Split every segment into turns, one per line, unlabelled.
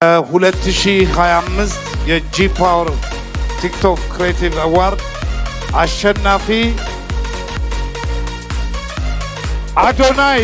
2025 የጂ ፓወር ቲክቶክ ክሬቲቭ አዋርድ አሸናፊ አዶናይ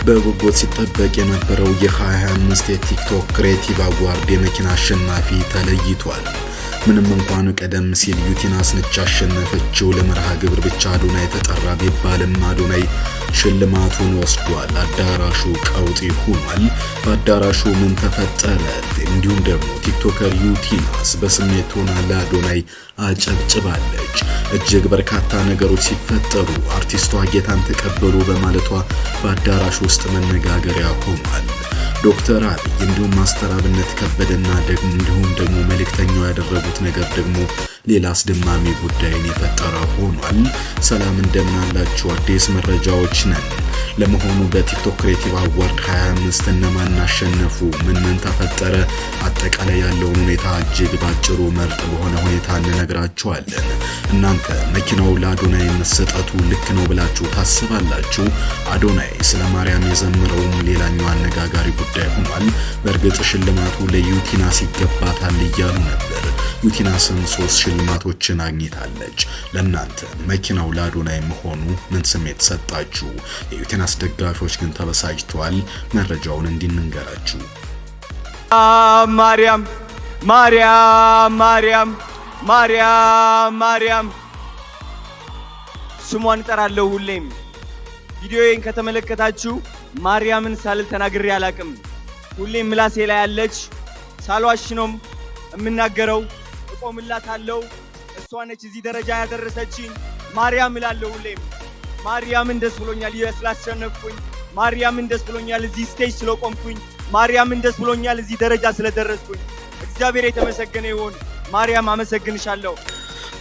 በጉጉት ሲጠበቅ የነበረው የ2025 የቲክቶክ ክሬቲቭ አዋርድ የመኪና አሸናፊ ተለይቷል። ምንም እንኳን ቀደም ሲል ዩቲናስ ነች አሸነፈችው ለመርሃ ግብር ብቻ አዶናይ ተጠራ ቢባልም አዶናይ ሽልማቱን ወስዷል። አዳራሹ ቀውጢ ሆኗል። በአዳራሹ ምን ተፈጠረ? እንዲሁም ደግሞ ቲክቶከር ዩቲናስ በስሜት ሆና ለአዶናይ አጨብጭባለች። እጅግ በርካታ ነገሮች ሲፈጠሩ አርቲስቷ ጌታን ተቀበሉ በማለቷ በአዳራሹ ውስጥ መነጋገሪያ ሆኗል። ዶክተር አብይ እንዲሁም ማስተር አብነት ከበደና እንዲሁም ደግሞ መልእክተኛው ያደረጉት ነገር ደግሞ ሌላ አስደማሚ ጉዳይን የፈጠረ ሆኗል። ሰላም እንደምን አላችሁ? አዲስ መረጃዎች ነን። ለመሆኑ በቲክቶክ ክሬቲቭ አዋርድ 25 እነማን አሸነፉ? ምን ተፈጠረ? አጠቃላይ ያለውን ሁኔታ እጅግ ባጭሩ መርጥ በሆነ ሁኔታ እንነግራችኋለን። እናንተ መኪናው ለአዶናይ መሰጠቱ ልክ ነው ብላችሁ ታስባላችሁ? አዶናይ ስለ ማርያም የዘመረውም ሌላኛው አነጋጋሪ ጉዳይ ሆኗል። በእርግጥ ሽልማቱ ለዩቲናስ ይገባታል እያሉ ነበር። ዩቲናስም 3 ሽልማቶችን አግኝታለች። ለእናንተ መኪናው ለአዶናይ መሆኑ ምን ስሜት ሰጣችሁ? የዩቲናስ ደጋፊዎች ግን ተበሳጭተዋል። መረጃውን እንዲንገራችሁ።
ማርያም ማርያም ማርያም ማርያም ማርያም ስሟን እጠራለሁ ሁሌም። ቪዲዮዬን ከተመለከታችሁ ማርያምን ሳልል ተናግሬ አላቅም። ሁሌም ምላሴ ላይ ያለች ሳልዋሽ ነው የምናገረው። እቆምላታለሁ። እሷ ነች እዚህ ደረጃ ያደረሰችኝ። ማርያም እላለሁ ሁሌም። ማርያምን ደስ ብሎኛል ስላሸነፍኩኝ። ማርያምን ደስ ብሎኛል እዚህ ስቴጅ ስለቆምኩኝ። ማርያምን ደስ ብሎኛል እዚህ ደረጃ ስለደረስኩኝ። እግዚአብሔር የተመሰገነ ይሁን። ማርያም አመሰግንሻለሁ።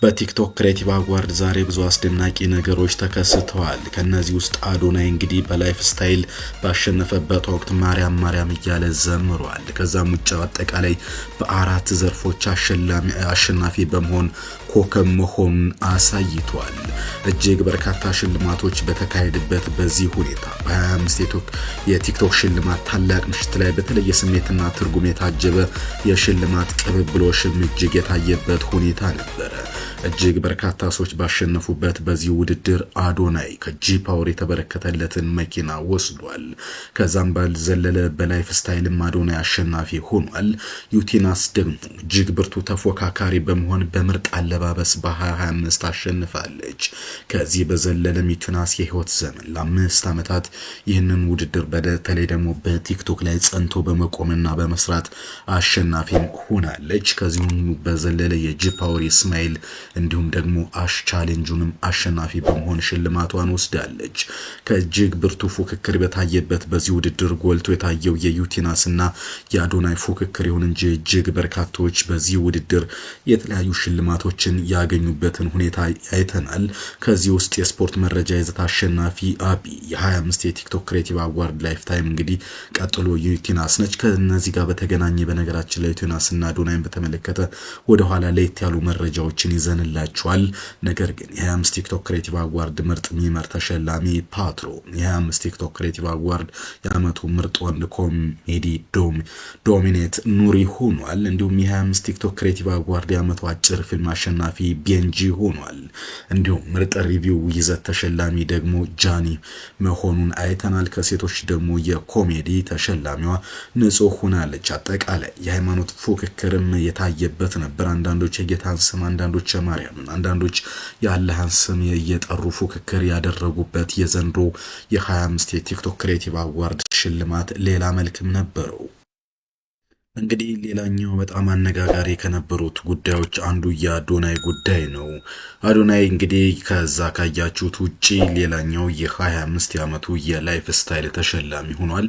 በቲክቶክ ክሬቲቭ አዋርድ ዛሬ ብዙ አስደናቂ ነገሮች ተከስተዋል። ከነዚህ ውስጥ አዶናይ እንግዲህ በላይፍ ስታይል ባሸነፈበት ወቅት ማርያም ማርያም እያለ ዘምሯል። ከዛም ውጭ አጠቃላይ በአራት ዘርፎች አሸናፊ በመሆን ኮከብ መሆኑን አሳይቷል። እጅግ በርካታ ሽልማቶች በተካሄደበት በዚህ ሁኔታ በ25 የቲክቶክ ሽልማት ታላቅ ምሽት ላይ በተለየ ስሜትና ትርጉም የታጀበ የሽልማት ቅብብሎሽም እጅግ የታየበት ሁኔታ ነበረ። እጅግ በርካታ ሰዎች ባሸነፉበት በዚህ ውድድር አዶናይ ከጂ ፓወር የተበረከተለትን መኪና ወስዷል። ከዛም ባልዘለለ በላይፍ ስታይልም አዶናይ አሸናፊ ሆኗል። ዩቲናስ ደግሞ እጅግ ብርቱ ተፎካካሪ በመሆን በምርጥ አለባበስ በ2025 አሸንፋለች። ከዚህ በዘለለም ዩቲናስ የህይወት ዘመን ለ5 ዓመታት ይህንን ውድድር በተለይ ደግሞ በቲክቶክ ላይ ጸንቶ በመቆምና በመስራት አሸናፊም ሆናለች። ከዚሁም በዘለለ የጂ ፓወር ኢስማኤል እንዲሁም ደግሞ አሽ ቻሌንጁንም አሸናፊ በመሆን ሽልማቷን ወስዳለች። ከእጅግ ብርቱ ፉክክር በታየበት በዚህ ውድድር ጎልቶ የታየው የዩቲናስና የአዶናይ ፉክክር ይሁን እንጂ እጅግ በርካቶች በዚህ ውድድር የተለያዩ ሽልማቶችን ያገኙበትን ሁኔታ አይተናል። ከዚህ ውስጥ የስፖርት መረጃ ይዘት አሸናፊ አቢ የ25 የቲክቶክ ክሬቲቭ አዋርድ ላይፍ ታይም እንግዲህ ቀጥሎ ዩቲናስ ነች። ከነዚህ ጋር በተገናኘ በነገራችን ላይ ዩቲናስና አዶናይን በተመለከተ ወደ ኋላ ለየት ያሉ መረጃዎችን ይዘንላችኋል። ነገር ግን የ25 ቲክቶክ ክሬቲቭ አዋርድ ምርጥ ሚመር ተሸላሚ ፓትሮ የ25 ቲክቶክ ክሬቲቭ አዋርድ የአመቱ ምርጥ ወንድ ኮሜዲ ዶሚኔት ኑሪ ሆኗል። እንዲሁም የ25 ቲክቶክ ክሬቲቭ አዋርድ የአመቱ አጭር ፊልም አሸናፊ ቤንጂ ሆኗል። እንዲሁም ምርጥ ሪቪው ይዘት ተሸላሚ ደግሞ ጃኒ መሆኑን አይተናል። ከሴቶች ደግሞ የኮሜዲ ተሸላሚዋ ንጹህ ሆናለች። አጠቃላይ የሃይማኖት ፉክክርም የታየበት ነበር። አንዳንዶች የጌታን ስም፣ አንዳንዶች ማርያም፣ አንዳንዶች የአላህን ስም እየጠሩ ፉክክር ያደረጉበት የዘንድሮ የ25 የቲክቶክ ክሬቲቭ አዋርድ ሽልማት ሌላ መልክም ነበረው። እንግዲህ ሌላኛው በጣም አነጋጋሪ ከነበሩት ጉዳዮች አንዱ የአዶናይ ጉዳይ ነው። አዶናይ እንግዲህ ከዛ ካያችሁት ውጪ ሌላኛው የ25 ዓመቱ የላይፍ ስታይል ተሸላሚ ሆኗል።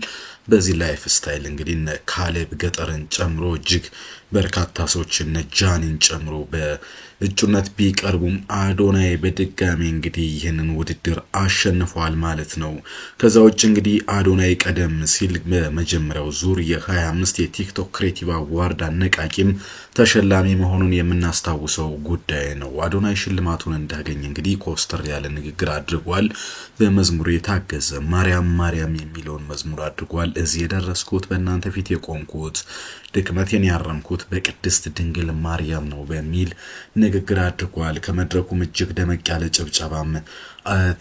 በዚህ ላይፍ ስታይል እንግዲህ እነ ካሌብ ገጠርን ጨምሮ እጅግ በርካታ ሰዎች እነ ጃኒን ጨምሮ በእጩነት ቢቀርቡም አዶናይ በድጋሚ እንግዲህ ይህንን ውድድር አሸንፏል ማለት ነው። ከዛ ውጭ እንግዲህ አዶናይ ቀደም ሲል በመጀመሪያው ዙር የ25 የቲክቶክ ክሬቲቭ አዋርድ አነቃቂም ተሸላሚ መሆኑን የምናስታውሰው ጉዳይ ነው። አዶናይ ሽልማቱን እንዳገኘ እንግዲህ ኮስተር ያለ ንግግር አድርጓል። በመዝሙር የታገዘ ማርያም ማርያም የሚለውን መዝሙር አድርጓል። እዚህ የደረስኩት በእናንተ ፊት የቆምኩት ድክመቴን ያረምኩት በቅድስት ድንግል ማርያም ነው በሚል ንግግር አድርጓል። ከመድረኩም እጅግ ደመቅ ያለ ጭብጨባም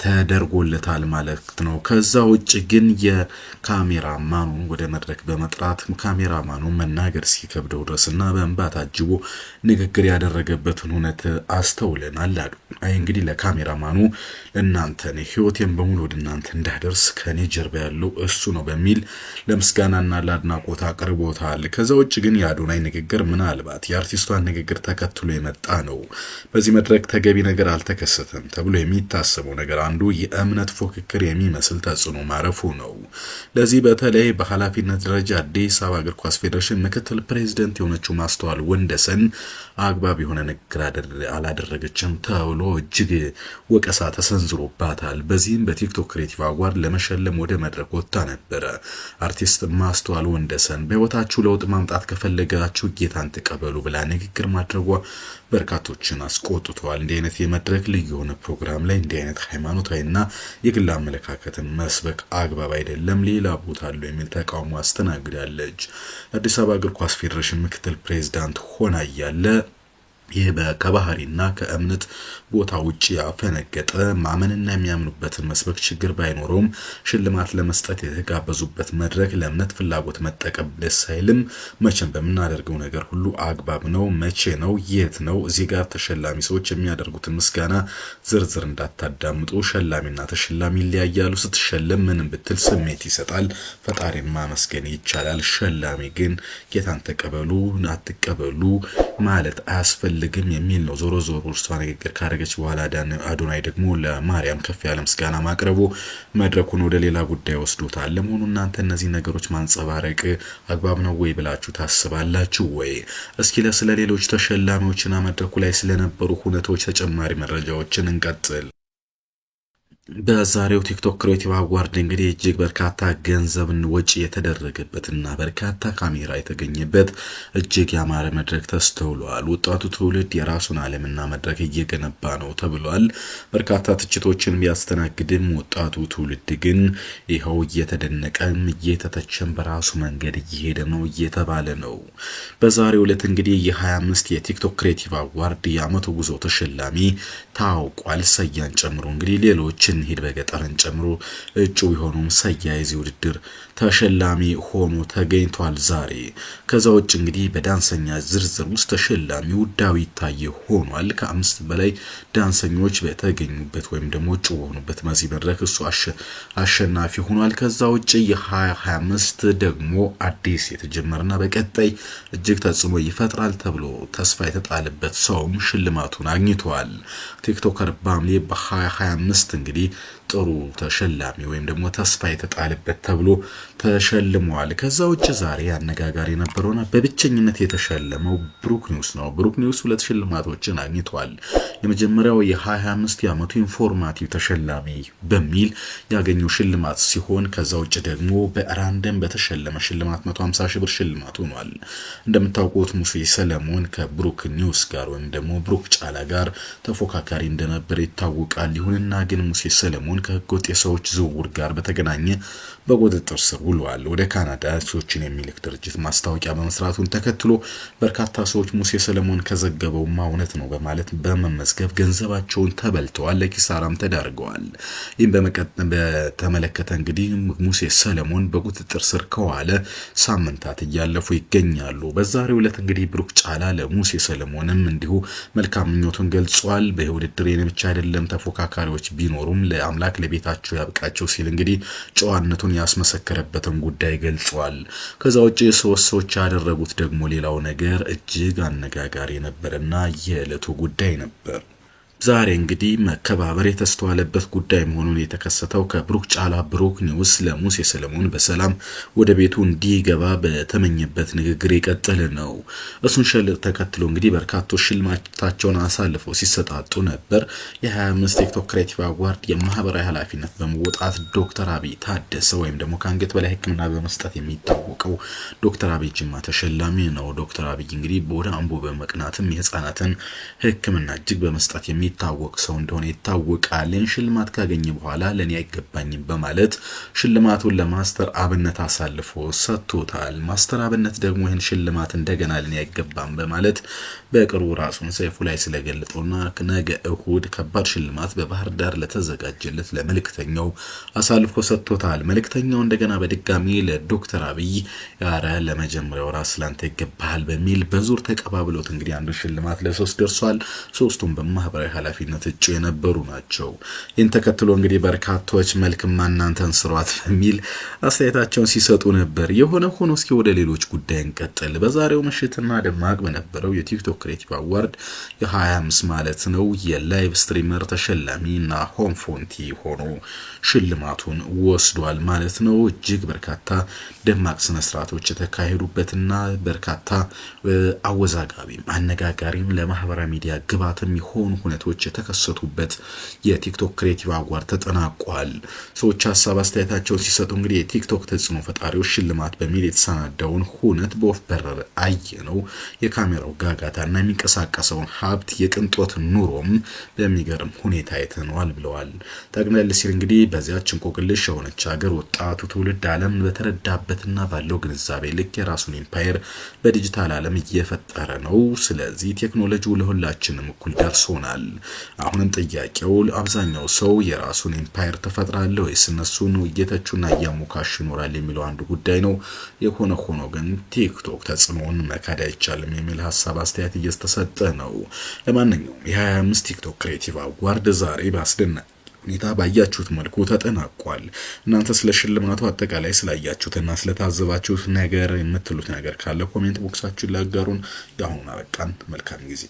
ተደርጎለታል ማለት ነው። ከዛ ውጭ ግን የካሜራማኑ ወደ መድረክ በመጥራት ካሜራማኑ መናገር ሲከብደው ድረስና በእንባ ታጅቦ ንግግር ያደረገበትን እውነት አስተውለናል። አይ እንግዲህ ለካሜራማኑ እናንተ ነው ህይወቴን በሙሉ ወደ እናንተ እንዳደርስ ከኔ ጀርባ ያለው እሱ ነው በሚል ለምስጋናና ለአድናቆት አቅርቦታል። ከዛ ውጭ ግን የአዶናይ ንግግር ምናልባት የአርቲስቷን ንግግር ተከትሎ የመጣ ነው። በዚህ መድረክ ተገቢ ነገር አልተከሰተም ተብሎ የሚታሰበው ነገር አንዱ የእምነት ፉክክር የሚመስል ተጽዕኖ ማረፉ ነው። ለዚህ በተለይ በኃላፊነት ደረጃ አዲስ አበባ እግር ኳስ ፌዴሬሽን ምክትል ፕሬዝዳንት የሆነችው ማስተዋል ወንደሰን አግባብ የሆነ ንግግር አላደረገችም ተብሎ እጅግ ወቀሳ ተሰንዝሮባታል። በዚህም በቲክቶክ ክሬቲቭ አዋርድ ለመሸለም ወደ መድረክ ወጥታ ነበረ። አርቲስት ማስተዋል ወንደሰን በህይወታችሁ ለውጥ ማምጣት ከፈለጋችሁ ጌታን ተቀበሉ ብላ ንግግር ማድረጓ በርካቶችን አስቆጥቷል። እንዲህ አይነት የመድረክ ልዩ የሆነ ፕሮግራም ላይ እንዲህ አይነት ሃይማኖታዊና የግል አመለካከትን መስበክ አግባብ አይደለም፣ ሌላ ቦታ አለው የሚል ተቃውሞ አስተናግዳለች። አዲስ አበባ እግር ኳስ ፌዴሬሽን ምክትል ፕሬዝዳንት ሆና እያለ ይህ ከባህሪና ከእምነት ቦታ ውጪ ያፈነገጠ ማመንና የሚያምኑበትን መስበክ ችግር ባይኖረውም ሽልማት ለመስጠት የተጋበዙበት መድረክ ለእምነት ፍላጎት መጠቀም ደስ አይልም። መቼም በምናደርገው ነገር ሁሉ አግባብ ነው። መቼ ነው? የት ነው? እዚህ ጋር ተሸላሚ ሰዎች የሚያደርጉትን ምስጋና ዝርዝር እንዳታዳምጡ። ሸላሚና ተሸላሚ ይለያያሉ። ስትሸለም ምንም ብትል ስሜት ይሰጣል። ፈጣሪን ማመስገን ይቻላል። ሸላሚ ግን ጌታን ተቀበሉ አትቀበሉ ማለት አያስፈልግም የሚል ነው። ዞሮ ዞሮ እርሷ ንግግር ካደረገች በኋላ አዶናይ ደግሞ ለማርያም ከፍ ያለ ምስጋና ማቅረቡ መድረኩን ወደ ሌላ ጉዳይ ወስዶታል። ለመሆኑ እናንተ እነዚህ ነገሮች ማንጸባረቅ አግባብ ነው ወይ ብላችሁ ታስባላችሁ ወይ? እስኪ ስለ ሌሎች ተሸላሚዎችና መድረኩ ላይ ስለነበሩ ሁነቶች ተጨማሪ መረጃዎችን እንቀጥል። በዛሬው ቲክቶክ ክሬቲቭ አዋርድ እንግዲህ እጅግ በርካታ ገንዘብን ወጪ የተደረገበትና በርካታ ካሜራ የተገኘበት እጅግ ያማረ መድረክ ተስተውሏል። ወጣቱ ትውልድ የራሱን ዓለምና መድረክ እየገነባ ነው ተብሏል። በርካታ ትችቶችን ቢያስተናግድም ወጣቱ ትውልድ ግን ይኸው እየተደነቀም እየተተቸም በራሱ መንገድ እየሄደ ነው እየተባለ ነው። በዛሬው ዕለት እንግዲህ የ25 የቲክቶክ ክሬቲቭ አዋርድ የዓመቱ ጉዞ ተሸላሚ ታውቋል። ሰያን ጨምሮ እንግዲህ ሌሎች ሄድ በገጠርን ጨምሮ እጩ የሆኑም ሰያ የዚህ ውድድር ተሸላሚ ሆኖ ተገኝቷል ዛሬ። ከዛ ውጭ እንግዲህ በዳንሰኛ ዝርዝር ውስጥ ተሸላሚው ዳዊት ታዬ ሆኗል። ከ5 በላይ ዳንሰኞች በተገኙበት ወይም ደግሞ እጩ ሆኑበት በዚህ መድረክ እሱ አሸናፊ ሆኗል። ከዛ ውጭ የ2025 ደግሞ አዲስ የተጀመረና በቀጣይ እጅግ ተጽዕኖ ይፈጥራል ተብሎ ተስፋ የተጣለበት ሰውም ሽልማቱን አግኝቷል። ቲክቶከር ባምሌ በ2025 እንግዲህ ጥሩ ተሸላሚ ወይም ደግሞ ተስፋ የተጣለበት ተብሎ ተሸልሟል። ከዛ ውጭ ዛሬ አነጋጋሪ የነበረውና በብቸኝነት የተሸለመው ብሩክ ኒውስ ነው። ብሩክ ኒውስ 2 ሽልማቶችን አግኝቷል። የመጀመሪያው የ2025 የዓመቱ ኢንፎርማቲቭ ተሸላሚ በሚል ያገኘው ሽልማት ሲሆን ከዛ ውጭ ደግሞ በራንደም በተሸለመ ሽልማት 150 ሺህ ብር ሽልማት ሆኗል። እንደምታውቁት ሙሴ ሰለሞን ከብሩክ ኒውስ ጋር ወይም ደግሞ ብሩክ ጫላ ጋር ተፎካካሪ እንደነበር ይታወቃል። ይሁንና ግን ሙሴ ሰለሞን ከህገወጥ የሰዎች ዝውውር ጋር በተገናኘ በቁጥጥር ስር ውሏል። ወደ ካናዳ ሰዎችን የሚልክ ድርጅት ማስታወቂያ በመስራቱን ተከትሎ በርካታ ሰዎች ሙሴ ሰለሞን ከዘገበውማ እውነት ነው በማለት በመመዝገብ ገንዘባቸውን ተበልተዋል፣ ለኪሳራም ተዳርገዋል። ይህም በተመለከተ እንግዲህ ሙሴ ሰለሞን በቁጥጥር ስር ከዋለ ሳምንታት እያለፉ ይገኛሉ። በዛሬው ዕለት እንግዲህ ብሩክ ጫላ ለሙሴ ሰለሞንም እንዲሁ መልካም ምኞቱን ገልጿል። ውድድር የኔ ብቻ አይደለም ተፎካካሪዎች ቢኖሩም ለአምላክ ለቤታቸው ያብቃቸው ሲል እንግዲህ ጨዋነቱን ያስመሰከረበትን ጉዳይ ገልጿል። ከዛ ውጪ ሰዎች ያደረጉት ደግሞ ሌላው ነገር እጅግ አነጋጋሪ ነበርና የዕለቱ ጉዳይ ነበር። ዛሬ እንግዲህ መከባበር የተስተዋለበት ጉዳይ መሆኑን የተከሰተው ከብሩክ ጫላ ብሩክ ኒውስ ለሙሴ ሰለሞን በሰላም ወደ ቤቱ እንዲገባ በተመኘበት ንግግር የቀጠለ ነው። እሱን ተከትሎ እንግዲህ በርካቶች ሽልማታቸውን አሳልፈው ሲሰጣጡ ነበር። የ25 ቲክቶክ ክሬቲቭ አዋርድ የማህበራዊ ኃላፊነት በመወጣት ዶክተር አብይ ታደሰ ወይም ደግሞ ከአንገት በላይ ሕክምና በመስጠት የሚታወቀው ዶክተር አብይ ጅማ ተሸላሚ ነው። ዶክተር አብይ እንግዲህ ወደ አምቦ በመቅናትም የህፃናትን ሕክምና እጅግ በመስጠት ታወቅ ሰው እንደሆነ ይታወቃል። ሽልማት ካገኘ በኋላ ለኔ አይገባኝም በማለት ሽልማቱን ለማስተር አብነት አሳልፎ ሰጥቶታል። ማስተር አብነት ደግሞ ይህን ሽልማት እንደገና ለኔ አይገባም በማለት በቅርቡ ራሱን ሰይፉ ላይ ስለገለጠውና ነገ እሁድ ከባድ ሽልማት በባህር ዳር ለተዘጋጀለት ለመልእክተኛው አሳልፎ ሰጥቶታል። መልእክተኛው እንደገና በድጋሚ ለዶክተር አብይ ያረ ለመጀመሪያው ራስ ላንተ ይገባሃል በሚል በዙር ተቀባብሎት እንግዲህ አንዱ ሽልማት ለሶስት ደርሷል። ሶስቱም በማህበራዊ ኃላፊነት እጩ የነበሩ ናቸው። ይህን ተከትሎ እንግዲህ በርካቶች መልክማ እናንተን ስሯት በሚል አስተያየታቸውን ሲሰጡ ነበር። የሆነ ሆኖ እስኪ ወደ ሌሎች ጉዳይ እንቀጥል። በዛሬው ምሽትና ደማቅ በነበረው የቲክቶክ ክሬቲቭ አዋርድ የ25 ማለት ነው የላይቭ ስትሪመር ተሸላሚ ናሆም ፎንቲ ሆኖ ሽልማቱን ወስዷል ማለት ነው። እጅግ በርካታ ደማቅ ስነ ስርዓቶች የተካሄዱበትና በርካታ አወዛጋቢም አነጋጋሪም ለማህበራዊ ሚዲያ ግብዓትም ይሆኑ ሁነቶች የተከሰቱበት የቲክቶክ ክሬቲቭ አዋርድ ተጠናቋል። ሰዎች ሀሳብ አስተያየታቸውን ሲሰጡ እንግዲህ የቲክቶክ ተጽዕኖ ፈጣሪዎች ሽልማት በሚል የተሰናዳውን ሁነት በወፍ በረር አየነው። የካሜራው ጋጋታና የሚንቀሳቀሰውን ሀብት የቅንጦት ኑሮም በሚገርም ሁኔታ አይተነዋል ብለዋል። ጠቅለል ሲል እንግዲህ በዚያች እንቆቅልሽ የሆነች ሀገር ወጣቱ ትውልድ ዓለም በተረዳበትና ባለው ግንዛቤ ልክ የራሱን ኤምፓየር በዲጂታል ዓለም እየፈጠረ ነው። ስለዚህ ቴክኖሎጂው ለሁላችንም እኩል ደርሶናል። አሁንም ጥያቄው አብዛኛው ሰው የራሱን ኤምፓየር ተፈጥራለህ ወይስ እነሱን እየተቹና እያሞካሽ ይኖራል የሚለው አንዱ ጉዳይ ነው። የሆነ ሆኖ ግን ቲክቶክ ተጽዕኖውን መካድ አይቻልም የሚል ሀሳብ አስተያየት እየተሰጠ ነው። ለማንኛውም የ25 ቲክቶክ ክሬቲቭ አዋርድ ዛሬ ባስደናቂ ሁኔታ ባያችሁት መልኩ ተጠናቋል። እናንተ ስለ ሽልማቱ አጠቃላይ ስላያችሁትና ስለታዘባችሁት ነገር የምትሉት ነገር ካለ ኮሜንት ቦክሳችሁ ላጋሩን። ያሁን አበቃን። መልካም ጊዜ